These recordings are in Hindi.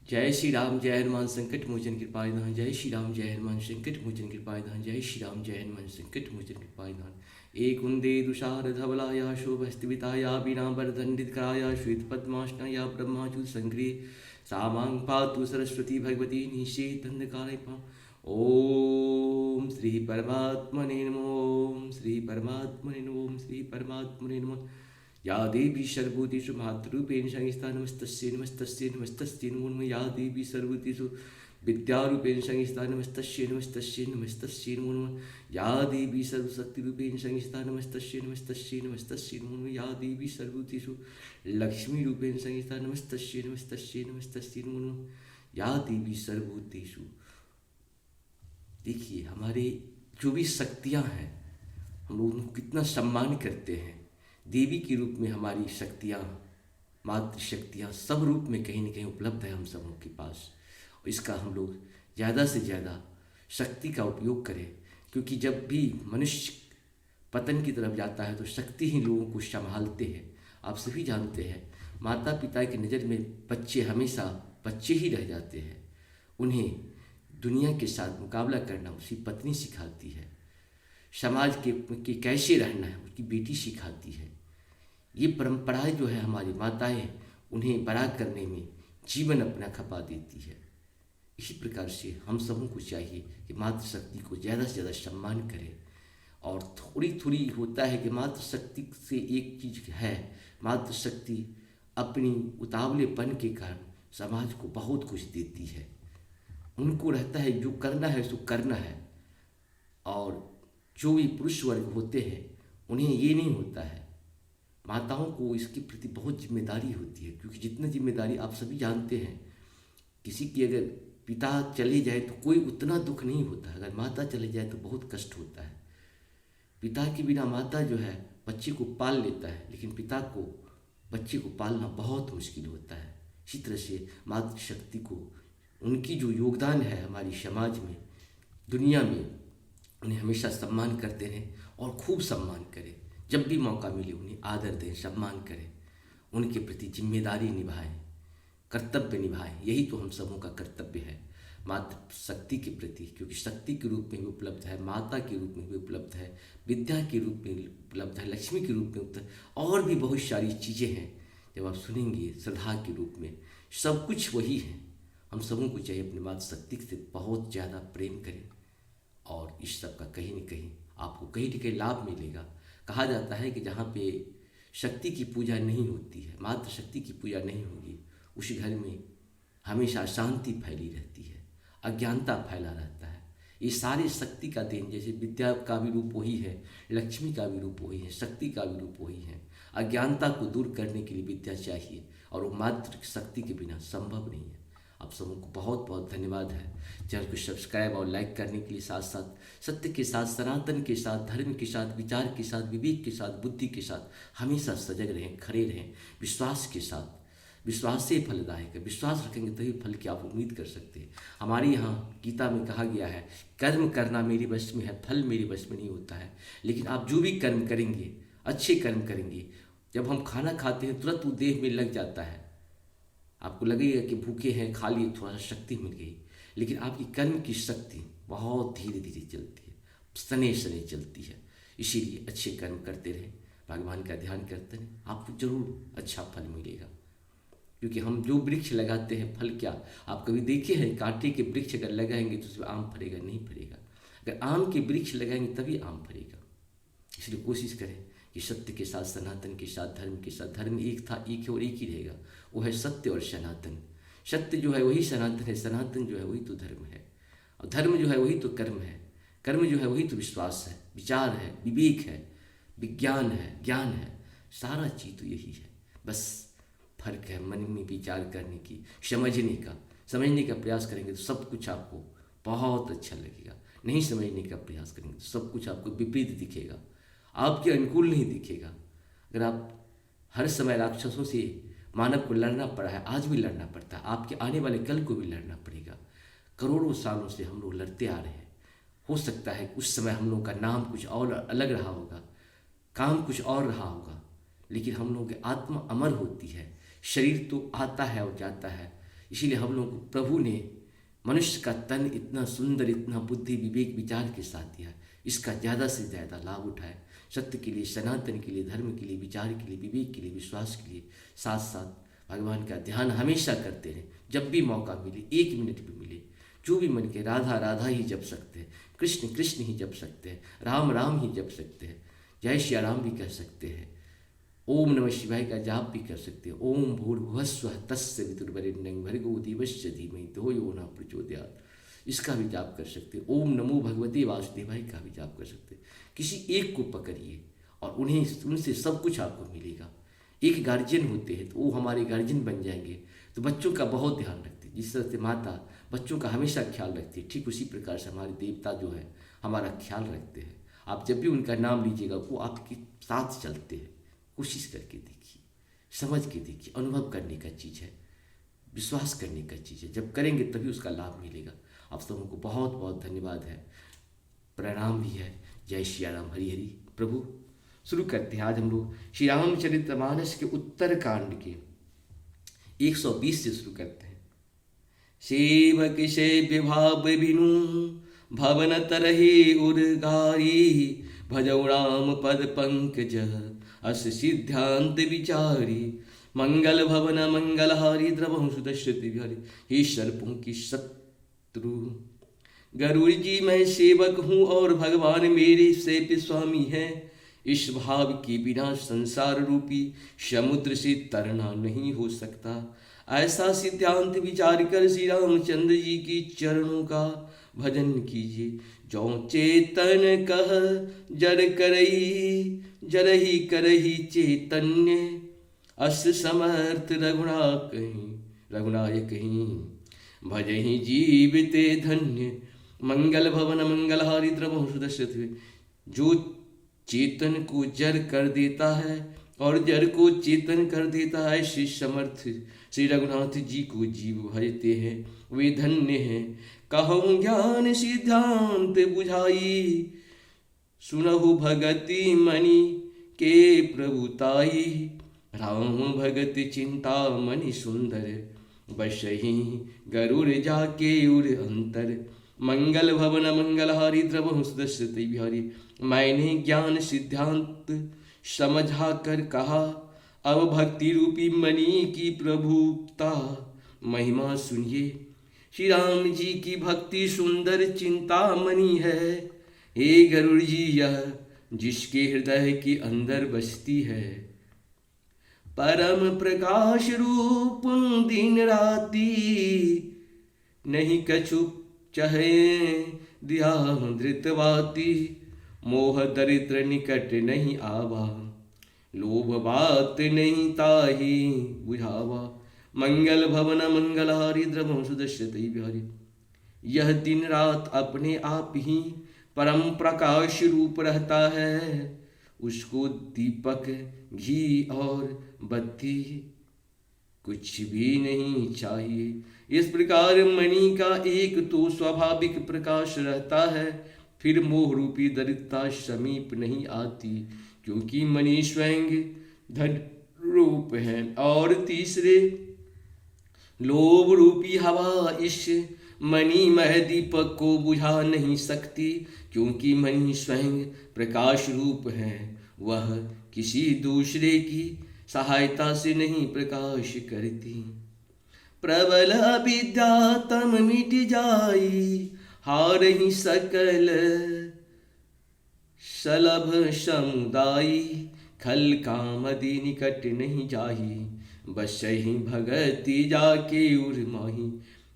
जय श्री राम जय हनुमान संकट मोचन कृपाय धाम। जय श्री राम जय हनुमान संकट मोचन कृपाय धाम। जय श्री राम जय हनुमान संकट मोचन कृपाय धाम। एक कुंदे दुषार धवलाया शोभस्तिविताया बीना बरदंडित कराया श्वेत पद्मासनाया ब्रह्माचुत संग्रे सामांग पातु सरस्वती भगवती निषेध अंधकारे ओम श्री परमात्मने नमः। ओम श्री परमात्मने नमः। ओम श्री परमात्मने नमः। या देवी सर्वभूतेषु मातृरूपेण संस्थिता नमस्तस्यै नमस्तस्यै नमस्तस्यै नमो नमः। या देवी सर्वभूतेषु विद्यारूपेण संस्थिता नमस्तस्यै नमस्तस्यै नमस्तस्यै नमो नमः। या देवी सर्वशक्तिरूपेण संस्थिता नमस्तस्यै नमस्तस्यै नमस्तस्यै नमो नमः। या देवी सर्वभूतेषु लक्ष्मीरूपेण संस्थिता नमस्तस्यै नमस्तस्यै नमस्तस्यै नमो नमः। या देवी सर्वभूतेषु। देखिए हमारे जो भी शक्तियाँ हैं हम लोग उनको कितना सम्मान करते हैं। देवी के रूप में हमारी शक्तियाँ, मातृ शक्तियाँ सब रूप में कहीं न कहीं उपलब्ध है हम सबों के पास। और इसका हम लोग ज़्यादा से ज़्यादा शक्ति का उपयोग करें, क्योंकि जब भी मनुष्य पतन की तरफ जाता है तो शक्ति ही लोगों को संभालते हैं। आप सभी जानते हैं माता पिता की नज़र में बच्चे हमेशा बच्चे ही रह जाते हैं। उन्हें दुनिया के साथ मुकाबला करना उसकी पत्नी सिखाती है, समाज के कैसे रहना है उसकी बेटी सिखाती है। ये परंपराएं जो है हमारी माताएं उन्हें बड़ा करने में जीवन अपना खपा देती है। इसी प्रकार से हम सबों को चाहिए कि मातृशक्ति को ज़्यादा से ज़्यादा सम्मान करें। और थोड़ी थोड़ी होता है कि मातृशक्ति से एक चीज़ है, मातृशक्ति अपनी उतावलेपन के कारण समाज को बहुत कुछ देती है। उनको रहता है जो करना है सो करना है। और जो भी पुरुष वर्ग होते हैं उन्हें ये नहीं होता है। माताओं को इसके प्रति बहुत जिम्मेदारी होती है, क्योंकि जितना जिम्मेदारी आप सभी जानते हैं, किसी की अगर पिता चले जाए तो कोई उतना दुख नहीं होता है, अगर माता चले जाए तो बहुत कष्ट होता है। पिता के बिना माता जो है बच्चे को पाल लेता है, लेकिन पिता को बच्चे को पालना बहुत मुश्किल होता है। इसी तरह से मातृशक्ति को उनकी जो योगदान है हमारी समाज में, दुनिया में, उन्हें हमेशा सम्मान करते रहें और खूब सम्मान करें। जब भी मौका मिले उन्हें आदर दें, सम्मान करें, उनके प्रति जिम्मेदारी निभाएं, कर्तव्य निभाएं। यही तो हम सबों का कर्तव्य है मातृ शक्ति के प्रति, क्योंकि शक्ति के रूप में भी उपलब्ध है, माता के रूप में भी उपलब्ध है, विद्या के रूप में उपलब्ध है, लक्ष्मी के रूप में उपलब्ध है, और भी बहुत सारी चीज़ें हैं। जब आप सुनेंगे श्रद्धा के रूप में सब कुछ वही है। हम सबों को चाहिए अपनी मातृ शक्ति से बहुत ज़्यादा प्रेम करें, और इस सब का कहीं न कहीं आपको कहीं न कहीं लाभ मिलेगा। कहा जाता है कि जहाँ पे शक्ति की पूजा नहीं होती है, मातृ शक्ति की पूजा नहीं होगी, उस घर में हमेशा शांति फैली रहती है, अज्ञानता फैला रहता है। ये सारे शक्ति का देन, जैसे विद्या का भी रूप वही है, लक्ष्मी का भी रूप वही है, शक्ति का भी रूप वही है। अज्ञानता को दूर करने के लिए विद्या चाहिए, और वो मातृ शक्ति के बिना संभव नहीं है। आप सबों को बहुत बहुत धन्यवाद है चैनल को सब्सक्राइब और लाइक करने के लिए, साथ साथ सत्य के साथ, सनातन के साथ, धर्म के साथ, विचार के साथ, विवेक के साथ, बुद्धि के साथ हमेशा सजग रहें, खड़े रहें, विश्वास के साथ। विश्वास से फलदायक है, विश्वास रखेंगे तभी फल की आप उम्मीद कर सकते हैं। हमारे यहाँ गीता में कहा गया है कर्म करना मेरे वश में है, फल मेरे वश में नहीं होता है। लेकिन आप जो भी कर्म करेंगे, अच्छे कर्म करेंगे, जब हम खाना खाते हैं तुरंत वो देह में लग जाता है, आपको लगेगा कि भूखे हैं, खा लिए, थोड़ा सा शक्ति मिल गई। लेकिन आपकी कर्म की शक्ति बहुत धीरे धीरे चलती है, सने सने चलती है। इसीलिए अच्छे कर्म करते रहें, भगवान का ध्यान करते रहें, आपको जरूर अच्छा फल मिलेगा। क्योंकि हम जो वृक्ष लगाते हैं, फल क्या आप कभी देखे हैं? कांटे के वृक्ष अगर लगाएंगे तो उसमें आम फलेगा? नहीं फलेगा। अगर आम के वृक्ष लगाएंगे तभी आम फलेगा। इसलिए कोशिश करें कि सत्य के साथ, सनातन के साथ, धर्म के साथ, धर्म एक था, एक है और एक ही रहेगा, वो है सत्य और सनातन। सत्य जो है वही सनातन है, सनातन जो है वही तो धर्म है, और धर्म जो है वही तो कर्म है, कर्म जो है वही तो विश्वास है, विचार है, विवेक है, विज्ञान है, ज्ञान है। सारा चीज़ तो यही है। बस फर्क है मन में विचार करने की, समझने का प्रयास करेंगे तो सब कुछ आपको बहुत अच्छा लगेगा। नहीं समझने का प्रयास करेंगे तो सब कुछ आपको विपरीत दिखेगा, आपके अनुकूल नहीं दिखेगा। अगर आप हर समय राक्षसों से मानव को लड़ना पड़ा है, आज भी लड़ना पड़ता है, आपके आने वाले कल को भी लड़ना पड़ेगा। करोड़ों सालों से हम लोग लड़ते आ रहे हैं। हो सकता है उस समय हम लोग का नाम कुछ और अलग रहा होगा, काम कुछ और रहा होगा, लेकिन हम लोगों की आत्मा अमर होती है। शरीर तो आता है और जाता है, इसीलिए हम लोग को प्रभु ने मनुष्य का तन इतना सुंदर, इतना बुद्धि विवेक विचार के साथ दिया, इसका ज़्यादा से ज़्यादा लाभ उठाए। सत्य के लिए, सनातन के लिए, धर्म के लिए, विचार के लिए, विवेक के लिए, विश्वास के लिए, साथ साथ भगवान का ध्यान हमेशा करते रहें। जब भी मौका मिले, 1 मिनट भी मिले, जो भी मन के, राधा राधा ही जप सकते हैं, कृष्ण कृष्ण ही जप सकते हैं, राम राम ही जप सकते हैं, जय श्री राम भी कह सकते हैं, ओम नमः शिवाय का जाप भी कर सकते हैं, ओम भूर्भुवस्सुवः तस्य वितुर्वरेण्यं भर्गो देवस्य धीमहि धियो यो नः प्रचोदयात्, इसका भी जाप कर सकते हैं। ओम नमो भगवते वासुदेवाय का भी जाप कर सकते हैं। किसी एक को पकड़िए और उनसे सब कुछ आपको मिलेगा। एक गार्जियन होते हैं तो वो हमारे गार्जियन बन जाएंगे, तो बच्चों का बहुत ध्यान रखते हैं। जिस तरह से माता बच्चों का हमेशा ख्याल रखती है, ठीक उसी प्रकार से हमारे देवता जो है हमारा ख्याल रखते हैं। आप जब भी उनका नाम लीजिएगा वो आपके साथ चलते हैं। कोशिश करके देखिए, समझ के देखिए, अनुभव करने का चीज़ है, विश्वास करने का चीज़ है। जब करेंगे तभी उसका लाभ मिलेगा। आप सबों को बहुत बहुत धन्यवाद है, प्रणाम भी है। जय श्री राम, हरि हरि प्रभु। शुरू करते हैं। आज हम लोग श्री रामचरितमानस के उत्तर कांड के 120 से शुरू करते हैं। सेवक सेव्य भाव बिनु भवन तरहि उर्गारी, भजौ राम पद पंकज अस सिद्धांत विचारी, मंगल भवन मंगलहारी द्रवहु सुदश्रुति बिहारी। हे सर्पों की शत्रु गरुड़ जी, मैं सेवक हूँ और भगवान मेरे सेव्य स्वामी हैं। इस भाव के बिना संसार रूपी समुद्र से तरना नहीं हो सकता। ऐसा सिद्धांत विचार कर श्री रामचंद्र जी की चरणों का भजन कीजिए। जो चेतन कह जर करई, जरही करही चैतन्य, अस समर्थ रघुनायक ही, भजहि जीविते धन्य। मंगल भवन मंगलहारी द्रवहु सुदश्रुति। जो चेतन को जर कर देता है और जड़ को चेतन कर देता है, श्री समर्थ श्री रघुनाथ जी को जीव भजते हैं, वे धन्य हैं। कहूँ ज्ञान सिद्धांत बुझाई, सुनहु भगति मणि के प्रभुताई। राम भगत चिंता मणि सुंदर, बसहि गरुड़ जाके उर अंतर। मंगल भवन मंगलहारी द्रवहु सुदश्रुति बिहारी। मैंने ज्ञान सिद्धांत समझा कर कहा, अब भक्ति रूपी मणि की प्रभुता महिमा सुनिए। श्री राम जी की भक्ति सुंदर चिंतामणि है। हे गरुड़ जी, यह जिसके हृदय के अंदर बसती है, परम प्रकाश रूप दिन राती। नहीं कछु चहे दिया धृतवाती, मोह दरिद्र निकट नहीं आवा, लोभ बात नहीं ताही बुझावा। मंगल भवन मंगलहारी द्रवहु सुदश्रुति बिहारी। यह दिन रात अपने आप ही परम प्रकाश रूप रहता है, उसको दीपक घी और बत्ती कुछ भी नहीं चाहिए। इस प्रकार मणि का एक तो स्वाभाविक प्रकाश रहता है, फिर मोह रूपी दरिद्रता समीप नहीं आती, क्योंकि मणि स्वयं धन रूप है। और तीसरे, लोभ रूपी हवा इस मणिमय दीपक को बुझा नहीं सकती, क्योंकि मणि स्वयं प्रकाश रूप है, वह किसी दूसरे की सहायता से नहीं प्रकाश करती। प्रबल विद्या तम मिट जाई, हारहि सकल सलभ समुदायी। खल कामदि निकट नहीं जाही, बसहि भगति जाके उर माही।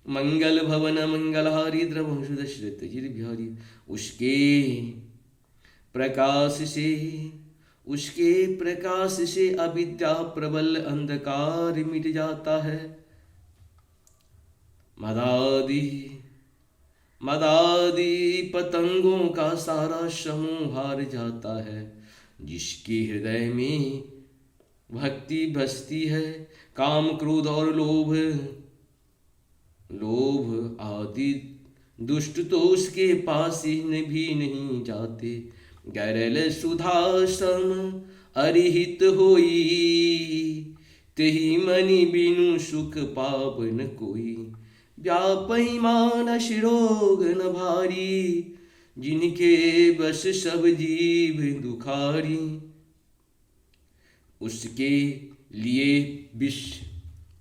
मंगल भवन मंगलहारी द्रवहु सुदश्रुति बिहारी। उसके प्रकाश से अविद्या प्रबल अंधकार मिट जाता है। मदादि पतंगों का सारा समूह हार जाता है। जिसके हृदय में भक्ति बसती है, काम क्रोध और लोभ आदि दुष्ट तो उसके पास ही भी नहीं जाते। गैरल सुधा सम अरिहित होई, तेहि मनि बिनु सुख पावन कोई। व्यापहि मानस रोग न भारी, जिनके बस सब जीव दुखारी। उसके लिए विष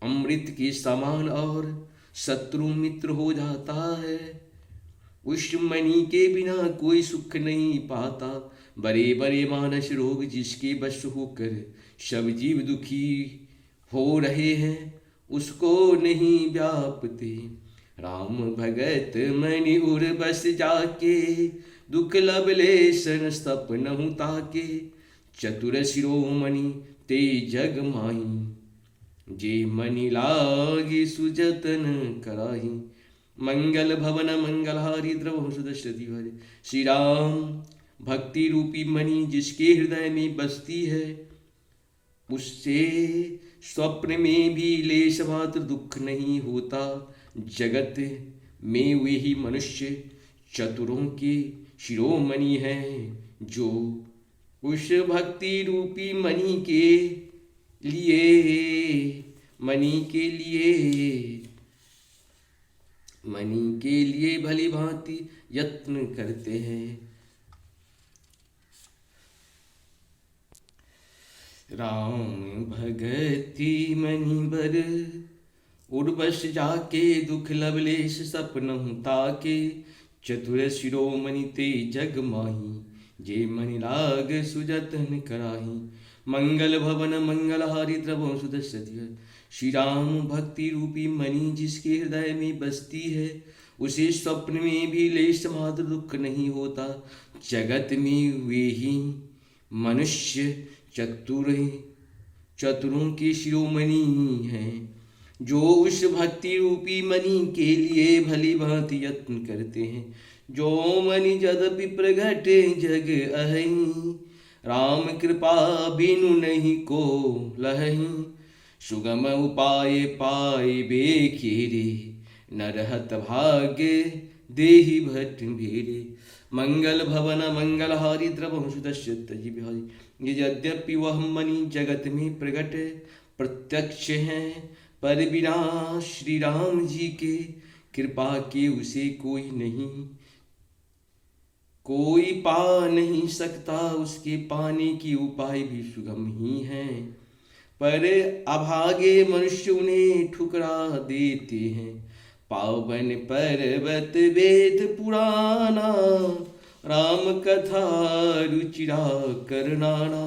अमृत के समान और शत्रु मित्र हो जाता है। उस मणि के बिना कोई सुख नहीं पाता। बड़े बड़े मानस रोग जिसके बस होकर सब जीव दुखी हो रहे हैं, उसको नहीं व्यापते। राम भगत मणि उर बस जाके, दुख लबले सन सपनहु ताके। चतुर शिरोमणि ते जग माही, जे मणि लागी सुजतन कराही। मंगल भवन मंगलहारी द्रव सुदशरथी भरे। श्री राम भक्ति रूपी मणि जिसके हृदय में बसती है, उससे स्वप्न में भी लेश मात्र दुख नहीं होता। जगत में वे ही मनुष्य चतुरों के शिरोमणि हैं, जो उस भक्ति रूपी मणि के लिए भली भांति यत्न करते हैं। राम भगति मणि बर उर्वश जाके, दुख लवलेश सपनहु ताके। चतुर शिरोमणि ते जग माही, जे मणि लाग सुजतन कराही। मंगल भवन मंगलहारी द्रव सुदशरथी। श्री राम भक्ति रूपी मणि जिसके हृदय में बसती है, उसे स्वप्न में भी लेश मात्र दुख नहीं होता। जगत में वे ही मनुष्य चतुरों के शिरोमणि हैं, जो उस भक्ति रूपी मणि के लिए भली भांति यत्न करते हैं। जो मणि यद्यपि प्रगटे जग अहि, राम कृपा बिनु नहीं को लहि। सुगम उपाय पाए बेखेरे, न रहत भाग्य देहि भट भेरे। मंगल भवन मंगलहारी द्रव सुदशरथी बिहारी। यद्यपि वह मणि जगत में प्रगट प्रत्यक्ष हैं, पर बिना श्री राम जी के कृपा के उसे कोई पा नहीं सकता। उसके पाने के उपाय भी सुगम ही हैं, पर अभागे मनुष्य उन्हें ठुकरा देते हैं। पावन पर्वत वेद पुराना, राम कथा रुचिरा करनाना।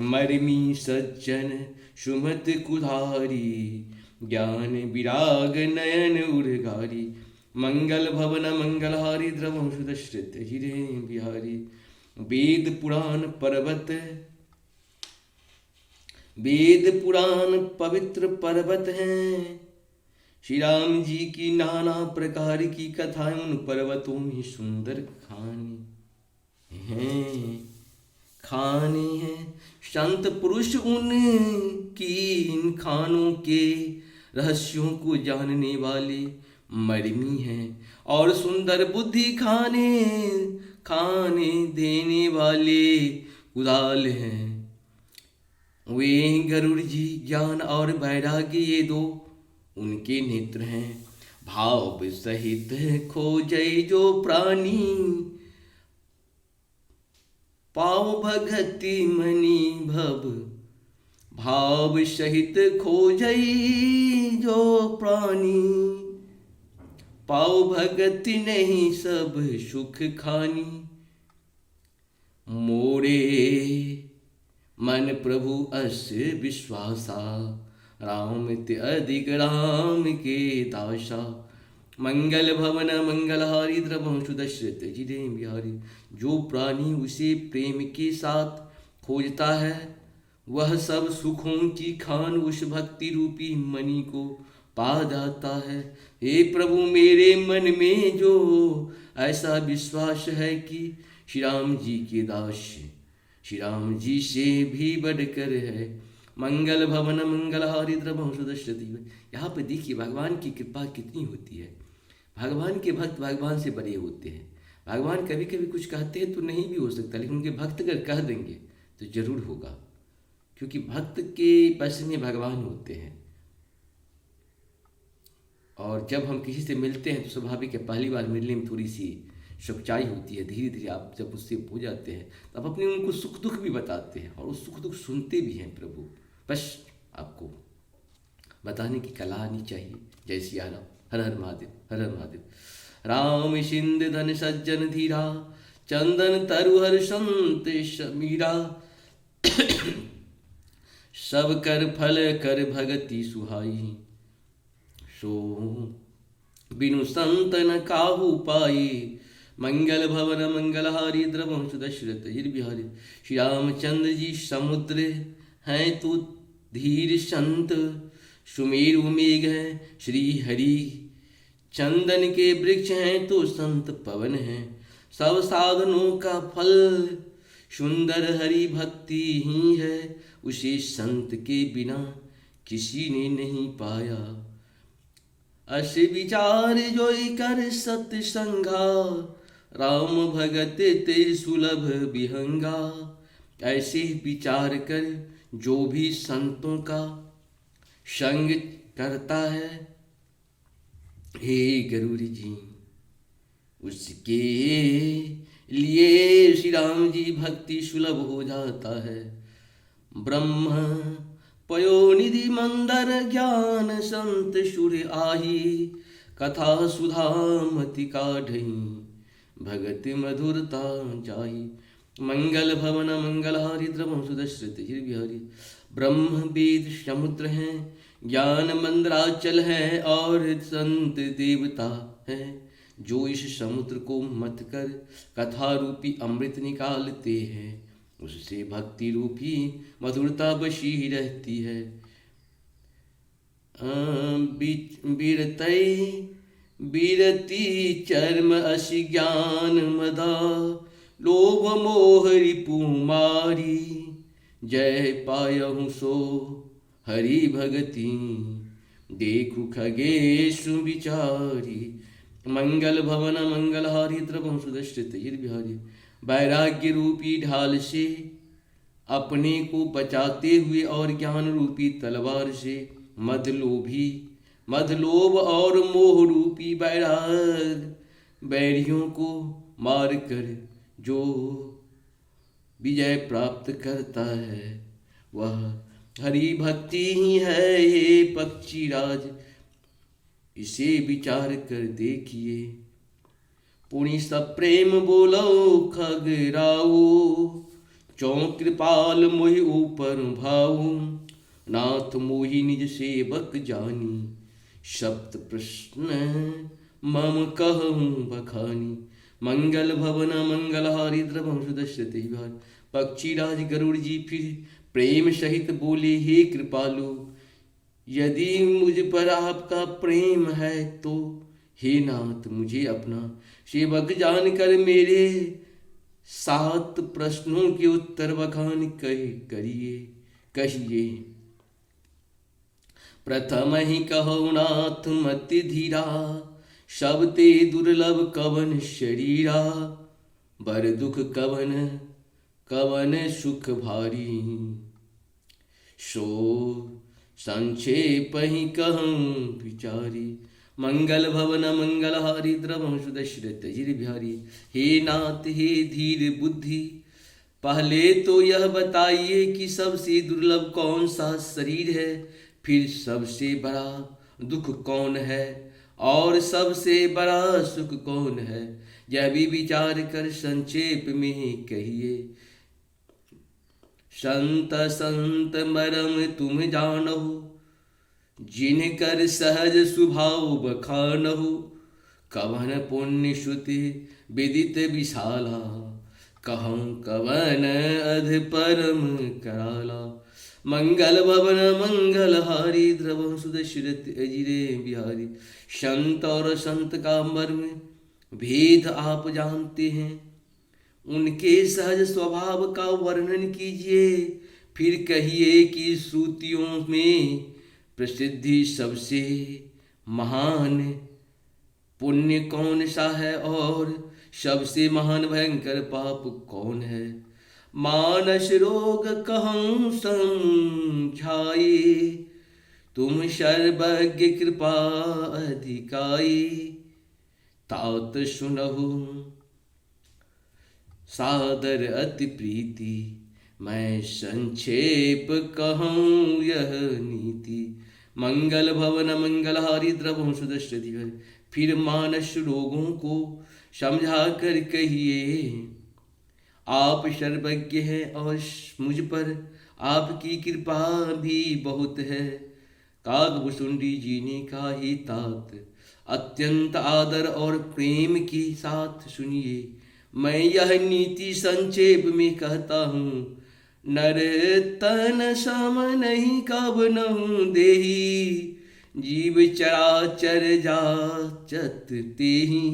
मर्मी सज्जन सुमत कुधारी, ज्ञान विराग नयन उर्गारी। मंगल भवन मंगलहारी द्रव सुदशरथी बिहारी। वेद पुराण पवित्र पर्वत हैं। श्री राम जी की नाना प्रकार की कथाएं उन पर्वतों में सुंदर खाने हैं। संत पुरुष उनकी इन खानों के रहस्यों को जानने वाले मर्मी हैं, और सुंदर बुद्धि खाने देने वाले कुदाल हैं। वे गरुड़ जी ज्ञान और वैराग्य, ये दो उनके नेत्र हैं। भाव सहित खोजै जो प्राणी, पाव भगति मणि भव। भाव सहित खोजै जो प्राणी, पाव भगति नहीं सब सुख खानी। मोरे मन प्रभु अस विश्वासा, राम ते अधिक राम के दासा। मंगल भवन मंगलहारी द्रव सुदशरथी बिहारी। जो प्राणी उसे प्रेम के साथ खोजता है, वह सब सुखों की खान उस भक्ति रूपी मणि को पा जाता है। हे प्रभु, मेरे मन में जो ऐसा विश्वास है कि श्री राम जी के दास श्री राम जी से भी बढ़कर है। मंगल भवन मंगलहारी द्रव सुदशरथी। यहाँ पर देखिए भगवान की कृपा कितनी होती है। भगवान के भक्त भगवान से बड़े होते हैं। भगवान कभी कभी कुछ कहते हैं तो नहीं भी हो सकता, लेकिन उनके भक्त अगर कह देंगे तो जरूर होगा। क्योंकि भक्त के वश में भगवान होते हैं। और जब हम किसी से मिलते हैं तो स्वाभाविक है, पहली बार मिलने में थोड़ी सी सच्चाई होती है। धीरे धीरे आप जब उससे हो जाते हैं तो आप अपने उनको सुख दुख भी बताते हैं और वो सुख दुख सुनते भी हैं प्रभु। बस आपको बताने की कला आनी चाहिए। जय सिया राम। हर हर महादेव, हर हर महादेव। राम सिंध धन सज्जन धीरा, चंदन तरु हर संत समीरा। सब कर फल कर भगति सुहाई, सो बिनु संत न काहू पाई। मंगल भवन मंगलहारी, द्रवंश दशरथ गिर बिहारी। श्री रामचंद्र जी समुद्र हैं तो धीर संत, सुमेरु मेघ हैं श्री हरि। चंदन के वृक्ष हैं तो संत पवन हैं, सब साधनों का फल सुंदर हरि भक्ति ही है। उसे संत के बिना किसी ने नहीं पाया। अस विचार जोई कर सत्संगा, राम भगत तेर सुलभ विहंगा। ऐसे विचार कर जो भी संतों का संग करता है, हे गरुड़ जी उसके लिए श्री राम जी भक्ति सुलभ हो जाता है। ब्रह्म पयोनिधि मंदर ज्ञान संत सुर आही, कथा सुधा मति काढ़ई भगत मधुरता जाई। मंगल भवन मंगलहारी, द्रवंश दशरथ गिर बिहारी। ब्रह्म वेद समुद्र हैं, ज्ञान मंदराचल है और संत देवता है। जो इस समुद्र को मथ कर कथा रूपी अमृत निकालते हैं, उससे भक्ति रूपी मधुरता बशी रहती है। बीरती चर्म असी ज्ञान मदा, लोभ मोह रिपु मारी। जय पायहु सो हरि भगति, देखु खगेश विचारी। मंगल भवन मंगलहारी, द्रवंश दशरथ गिर बिहारी। वैराग्य रूपी ढाल से अपने को बचाते हुए और ज्ञान रूपी तलवार से मदलोभ और मोह रूपी बैरियों को मार कर जो विजय प्राप्त करता है, वह हरि भक्ति ही है। ये पक्षी राज इसे विचार कर देखिए। पुनि सब प्रेम बोलो खगराओ, चौं कृपाल मोहि ऊपर भाऊ। नाथ मोहि निज सेवक जानी, सप्त प्रश्न मम कहूँ बखानी। मंगल भवन मंगलहारी, द्रवंश दशरथ बिहारी। पक्षीराज गरुड़ जी फिर प्रेम सहित बोले, हे कृपालु यदि मुझ पर आपका प्रेम है तो हे नाथ मुझे अपना सेवक जानकर मेरे 7 प्रश्नों के उत्तर बखान कहिए। प्रथम ही कहो नाथ मति धीरा, सब ते दुर्लभ कवन शरीरा। बर दुख कवन सुख भारी, सो संक्षेप ही कहूँ विचारी। मंगल भवन मंगलहारी, द्रवंश दशरथ गिर बिहारी। हे नाथ हे धीर बुद्धि, पहले तो यह बताइए कि सबसे दुर्लभ कौन सा शरीर है, फिर सबसे बड़ा दुख कौन है और सबसे बड़ा सुख कौन है, यह भी विचार कर संक्षेप में कहिए। संत मरम तुम जानहु, जिनकर सहज स्वभाव बखानहु। कवन पुण्य श्रुति विदित विशाला, कहूँ कवन अध परम कराला। मंगल भवन मंगलहारी, द्रवंश दशरथ अजिरे बिहारी। संत और संत का मर्म भेद आप जानते हैं, उनके सहज स्वभाव का वर्णन कीजिए। फिर कहिए कि श्रुतियों में प्रसिद्धि सबसे महान पुण्य कौन सा है और सबसे महान भयंकर पाप कौन है। मानस रोग कहूँ समझाई, तुम सर्वज्ञ कृपा अधिकाई। तात सुनहु सादर अति प्रीति, मैं संक्षेप कहूँ यह नीति। मंगल भवन मंगलहारी द्रवहु सुदर्शन धीवर। फिर मानस रोगों को समझा कर कहिए, आप सर्वज्ञ हैं और मुझ पर आपकी कृपा भी बहुत है। काकभुसुंडी जी ने कहा, ही तात अत्यंत आदर और प्रेम के साथ सुनिए, मैं यह नीति संक्षेप में कहता हूँ। नर तन सम नहीं कबनहु देही, जीव चराचर जाचत तेहि।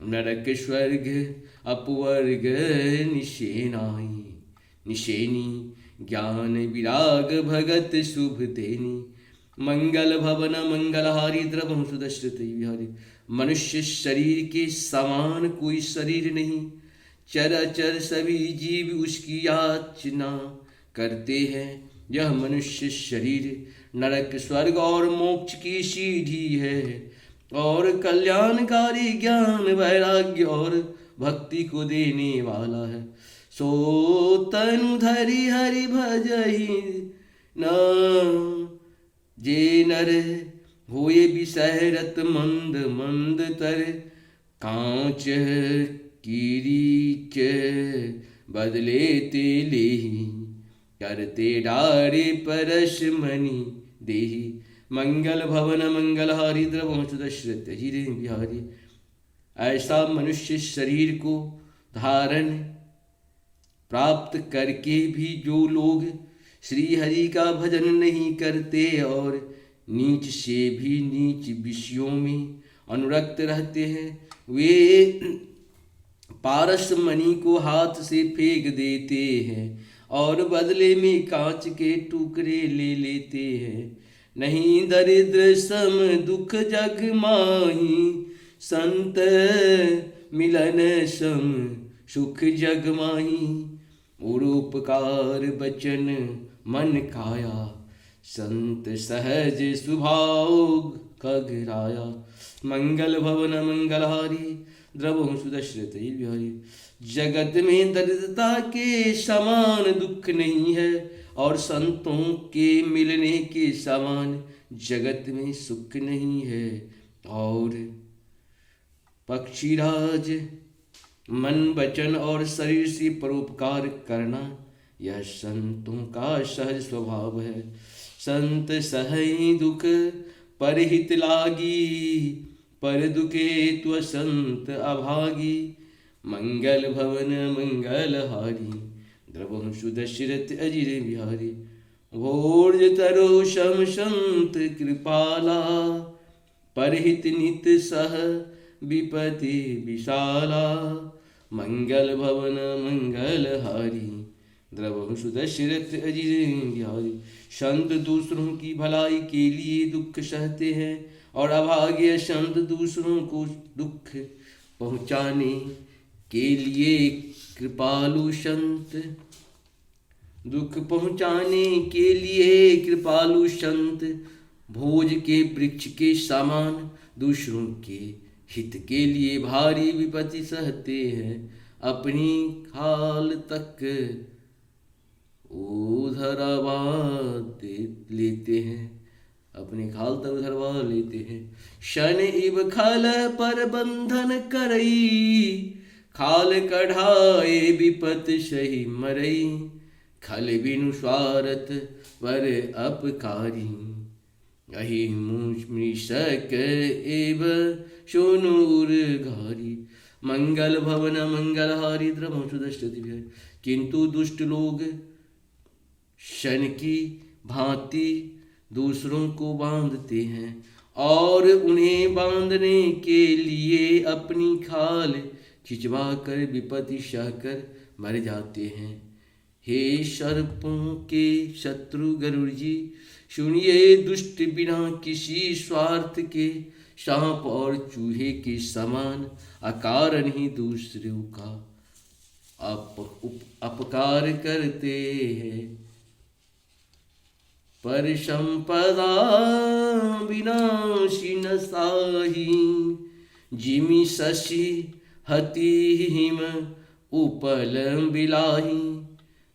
नरक स्वर्ग अपवर्ग निशेनाई, निशेनी ज्ञान विराग भगत शुभ देनी। मंगल भवन मंगलहारी द्रवहु सुदर्शन विहारी। मनुष्य शरीर के समान कोई शरीर नहीं, चराचर सभी जीव उसकी याचना करते हैं। यह मनुष्य शरीर नरक स्वर्ग और मोक्ष की सीढ़ी है, और कल्याणकारी ज्ञान वैराग्य और भक्ति को देने वाला है। सो तनु धरि हरि भजहि न, जे नर होए विषहरत मंद मंद तर। कांच किरीच बदले ते लेहि, करते डारे परश मणि देहि। मंगल भवन मंगलहारी द्रवहु सुदर्शन धीरे बिहारी। ऐसा मनुष्य शरीर को धारण प्राप्त करके भी जो लोग श्री हरि का भजन नहीं करते और नीच से भी नीच विषयों में अनुरक्त रहते हैं, वे पारस मणि को हाथ से फेंक देते हैं और बदले में कांच के टुकड़े ले लेते हैं। नहीं दरिद्र सम दुख जग माही, संत मिलन सम सुख जग माही। उरोपकार बचन मन काया, संत सहज स्वभाव खगराया। मंगल भवन मंगलहारी द्रवहु सुदर्शन विहारी। जगत में दरिद्रता के समान दुख नहीं है, और संतों के मिलने के समान जगत में सुख नहीं है। और पक्षीराज मन वचन और शरीर से परोपकार करना यह संतों का सहज स्वभाव है। संत सहई दुख परहित लागी, पर दुखे त्व संत अभागी। मंगल भवन मंगलहारी द्रवहु सुदर्शन अजिर बिहारी। भोज तरो शम संत कृपाला, परहित नित सह विपति विशाला। मंगल भवन मंगलहारी द्रवहु सुदर्शन अजिर बिहारी। संत दूसरों की भलाई के लिए दुख सहते हैं, और अभागे संत दूसरों को दुख पहुँचाने के लिए कृपालु संत, दुख पहुँचाने के लिए कृपालु संत भोज के वृक्ष के समान दूसरों के हित के लिए भारी विपत्ति सहते हैं। अपनी खाल तक उधरवा लेते हैं, अपने खाल तक उधरवा लेते हैं। शन इव खल पर बंधन करई, खाल कढ़ाए विपत सही मरई। खल बिनु स्वारत पर अपकारी, अहि मूषक एव सोनूर घारी। मंगल भवन मंगलहारी द्रवहु सुदर्शन विहारी। किंतु दुष्ट लोग शन की भांति दूसरों को बांधते हैं, और उन्हें बांधने के लिए अपनी खाल खिंचवा कर विपत्ति सहकर मर जाते हैं। हे सर्पों के शत्रु गरुड़ जी, सुनिए दुष्ट बिना किसी स्वार्थ के सांप और चूहे के समान अकारण ही दूसरों का अपकार करते हैं। पर संपदा विनाशी न साही, जिमि शशि हति हिम उपल बिलाही।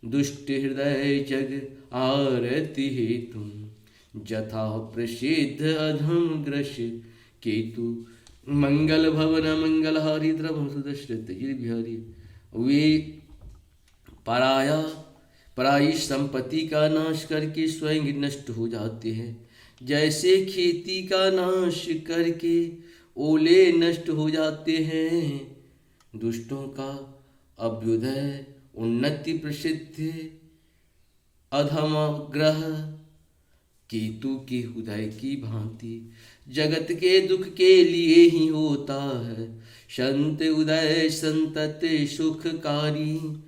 दुष्ट हृदय जग आरति हेतु, जथा प्रसिद्ध अधम ग्रश केतु। मंगल भवन मंगलहारी द्रव सुदशरथ गिरिबिहारी। वे पराई संपत्ति का नाश करके स्वयं नष्ट हो जाते हैं। जैसे खेती का नाश करके ओले नष्ट हो जाते हैं। दुष्टों का अभ्युदय उन्नति प्रसिद्ध अधम ग्रह केतु के उदय की भांति। जगत के दुख के लिए ही होता है संत उदय संतत सुखकारी।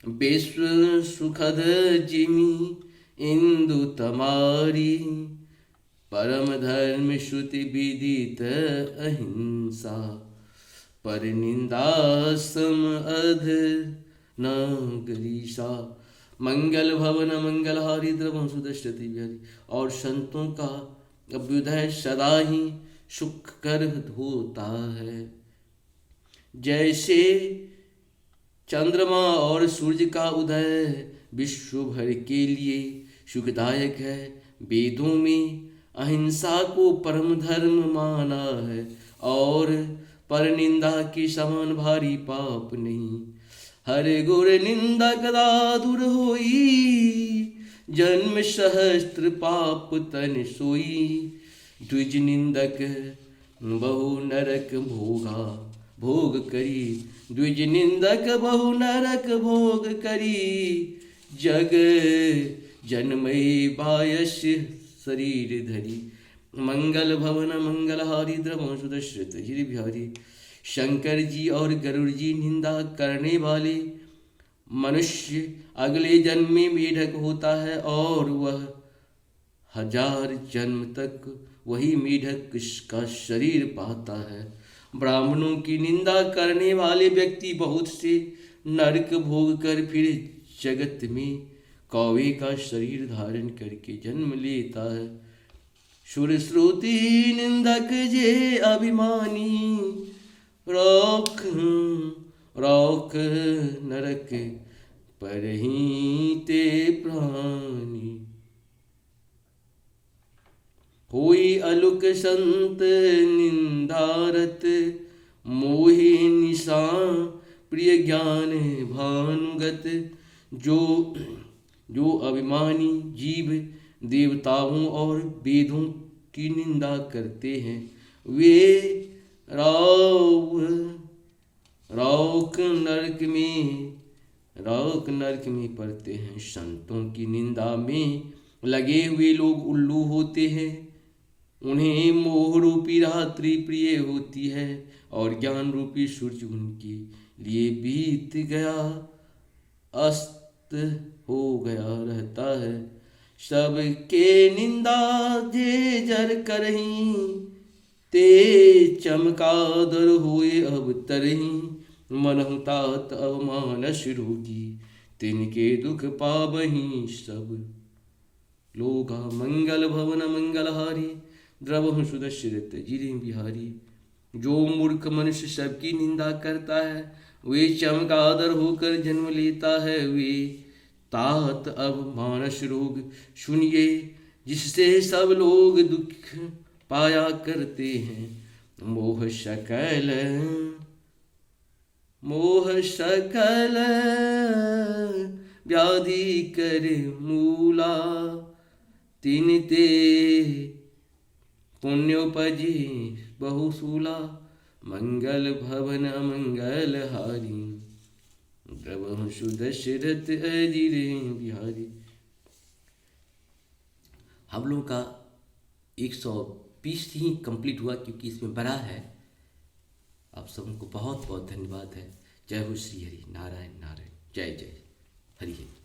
विश्व सुखद जिमि इंदु तमारी, परम धर्म श्रुति विदित अहिंसा। पर निंदा सम अध नागरीसा। मंगल भवन मंगलहारी द्रवं सुदशरथि बिहारी। और संतों का अभ्युदय सदा ही सुखकर होता है। जैसे चंद्रमा और सूर्य का उदय विश्व भर के लिए सुखदायक है। वेदों में अहिंसा को परम धर्म माना है और पर निंदा के समान भारी पाप नहीं। हर गुर निंदा कदा दूर होई, जन्म सहस्त्र पाप तन सोई। द्विज निंदक बहु नरक भोग करी। द्विज निंदक बहु नरक भोग करी। जग जन्मय बायस शरीर धरी। मंगल भवन मंगलहारी द्रव सुदशरथ गिरिबिहारी। शंकर जी और गरुड़ जी निंदा करने वाले मनुष्य अगले जन्म में मेढक होता है और वह 1000 जन्म तक वही मेढक का शरीर पाता है। ब्राह्मणों की निंदा करने वाले व्यक्ति बहुत से नरक भोग कर फिर जगत में कौवे का शरीर धारण करके जन्म लेता है। सुर श्रुति निंदक जे अभिमानी, रोक नरक पर ही ते प्राणी। होई अलुक संत निंदारत, मोहि निशान प्रिय ज्ञान भानुगत। जो अभिमानी जीव देवताओं और वेदों की निंदा करते हैं वे रौक नरक में पड़ते हैं। संतों की निंदा में लगे हुए लोग उल्लू होते हैं। उन्हें मोह रूपी रात्रि प्रिय होती है और ज्ञान रूपी सूर्य उनके लिए बीत गया अस्त हो गया रहता है। सबके निंदा जे जर करही, ते चमकादर हुए अब तरही। मनहु तात अवमानस रोगी, तिनके दुख पाबही सब लोगा। मंगल भवन मंगलहारी, द्रवहु सुदशरथ गिरिबिहारी। जो मूर्ख मनुष्य सबकी निंदा करता है वे चमगादड़ होकर जन्म लेता है। वे तात अवमानस रोग सुनिए जिससे सब लोग दुख पाया करते हैं। मोह सकल व्याधि कर मूला, तिन ते पुण्योपजी बहुसूला। मंगल भवन मंगल हारी, द्रवहु सुदशरथ गिरिबिहारी। हम लोग का 120 ही कंप्लीट हुआ क्योंकि इसमें बड़ा है। आप सबको बहुत बहुत धन्यवाद है। जय हो श्री हरि। नारायण नारायण। जय जय हरि।